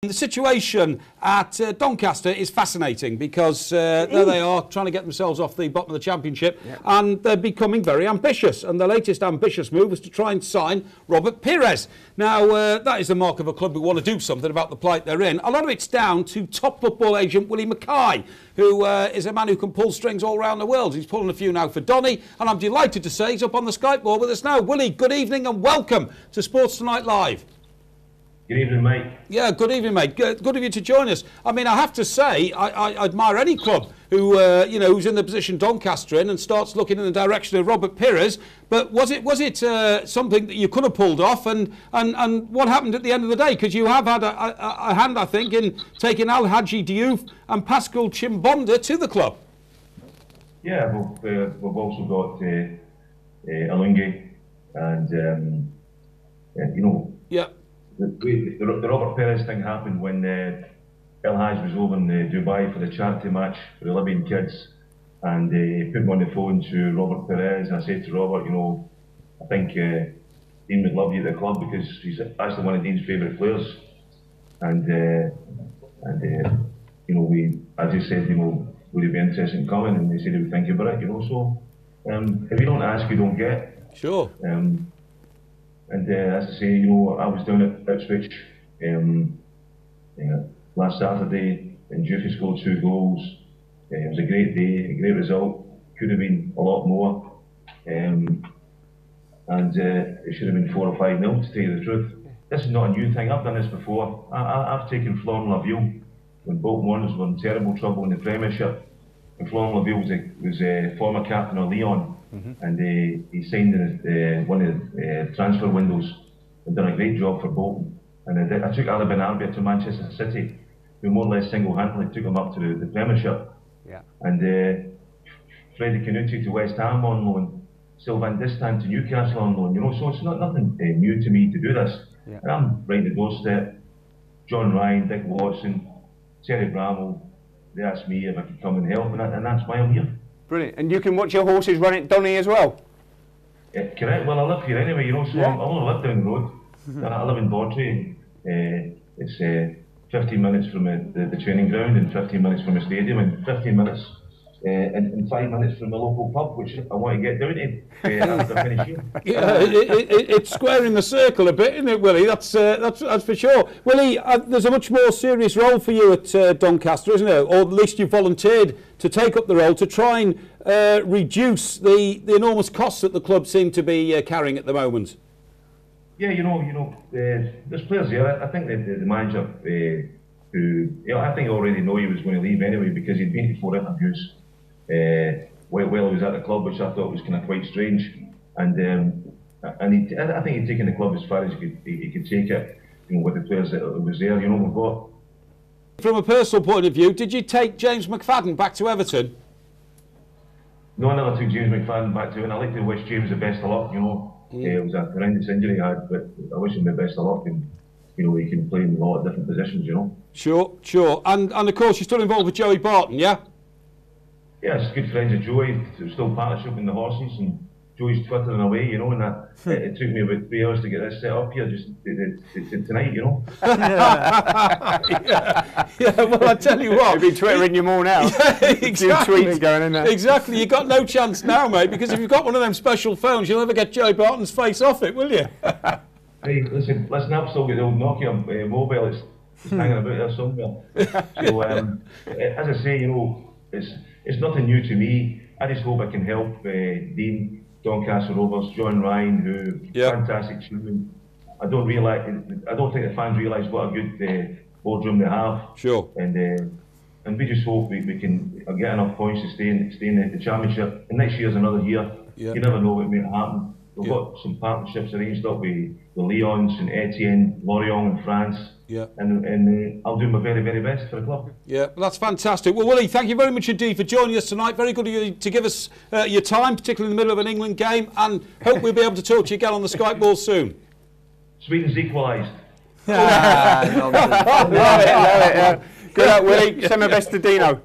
The situation at Doncaster is fascinating because there they are trying to get themselves off the bottom of the championship, and they're becoming very ambitious, and the latest ambitious move was to try and sign Robert Pires. Now that is the mark of a club who want to do something about the plight they're in. A lot of it's down to top football agent Willie McKay, who is a man who can pull strings all around the world. He's pulling a few now for Donny, and I'm delighted to say he's up on the Skype board with us now. Willie, good evening and welcome to Sports Tonight Live. Good evening, mate. Yeah, good evening, mate. Good of you to join us. I mean, I have to say, I admire any club who, who's in the position Doncaster in and starts looking in the direction of Robert Pires. But was it something that you could have pulled off? And what happened at the end of the day? Because you have had a hand, I think, in taking Al Hadji Diouf and Pascal Chimbonda to the club. Yeah, we've also got Alungi and you know. Yeah. The Robert Pires thing happened when El Hadj was over in Dubai for the charity match for the Libyan kids, and he put me on the phone to Robert Pires, and I said to Robert, you know, I think Dean would love you at the club because he's actually one of Dean's favourite players, and you know, I just said, you know, would he be interested in coming, and they said he would think about it, you know. So if you don't ask, you don't get. Sure. And as I say, you know, I was down at Ipswich last Saturday, and Diouf scored 2 goals. It was a great day, a great result. Could have been a lot more, and it should have been 4 or 5-0 to tell you the truth. This is not a new thing. I've done this before. I've taken Florent Laville when Bolton Wanderers were in terrible trouble in the Premiership. And Florent Laville was a former captain of Lyon. And he signed in one of the transfer windows and done a great job for Bolton. And I took Ali Benarbia to Manchester City, who more or less single-handedly took him up to the Premiership. Yeah. And Freddie Canuti to West Ham on loan, Sylvain Distin to Newcastle on loan. You know, so it's nothing new to me to do this. Yeah. And I'm right at the doorstep. John Ryan, Dick Watson, Terry Bramall, they asked me if I could come and help, and that's why I'm here. Brilliant. And you can watch your horses run at Donny as well? Yeah, correct. Well, I live here anyway, you know, so I only live down the road. I live in Bawtry. It's 15 minutes from the training ground and 15 minutes from the stadium and 15 minutes and 5 minutes from the local pub, which I want to get down to after I finish here. Yeah, it's squaring the circle a bit, isn't it, Willie? That's for sure. Willie, there's a much more serious role for you at Doncaster, isn't there? Or at least you volunteered to take up the role to try and reduce the enormous costs that the club seem to be carrying at the moment. Yeah, you know, there's players here. I think the manager, who, you know, I think I already know he was going to leave anyway because he'd been to 4 interviews while he was at the club, which I thought was kind of quite strange. And I think he'd taken the club as far as he could take it, you know, with the players that was there. You know, we've got. From a personal point of view, did you take James McFadden back to Everton? No, I never took James McFadden back to it. And I like to wish James the best of luck, you know. It was a horrendous injury he had, but I wish him the best of luck, and you know, he can play in a lot of different positions, you know. Sure. And of course, you're still involved with Joey Barton, yeah? Yeah, it's good friends of Joey. We're still partnership in the horses, and Joey's twittering away, you know, and that it took me about 3 hours to get this set up here just tonight, you know. yeah, well, I tell you what. You'll be twittering you more now. Yeah, exactly. Tweets going in there. Exactly. You've got no chance now, mate, because if you've got one of them special phones, you'll never get Joey Barton's face off it, will you? Hey, listen, I've still got the old Nokia mobile. It's hanging about there somewhere. So, as I say, you know, it's nothing new to me. I just hope I can help Dean, Doncaster Rovers, John Ryan, who fantastic chairman. I don't think the fans realise what a good boardroom they have. Sure. And we just hope we can get enough points to stay in the championship. And next year's another year. Yeah. You never know what may happen. We've got some partnerships arranged up with the Lyon, St Etienne, Lorient in France. Yeah. And I'll do my very, very best for the club. Yeah, well, that's fantastic. Well, Willie, thank you very much indeed for joining us tonight. Very good of you to give us your time, particularly in the middle of an England game, and hope we'll be able to talk to you again on the Skype ball soon. Sweden's equalised. Love it. Good luck, Willie. Send my best to Dino.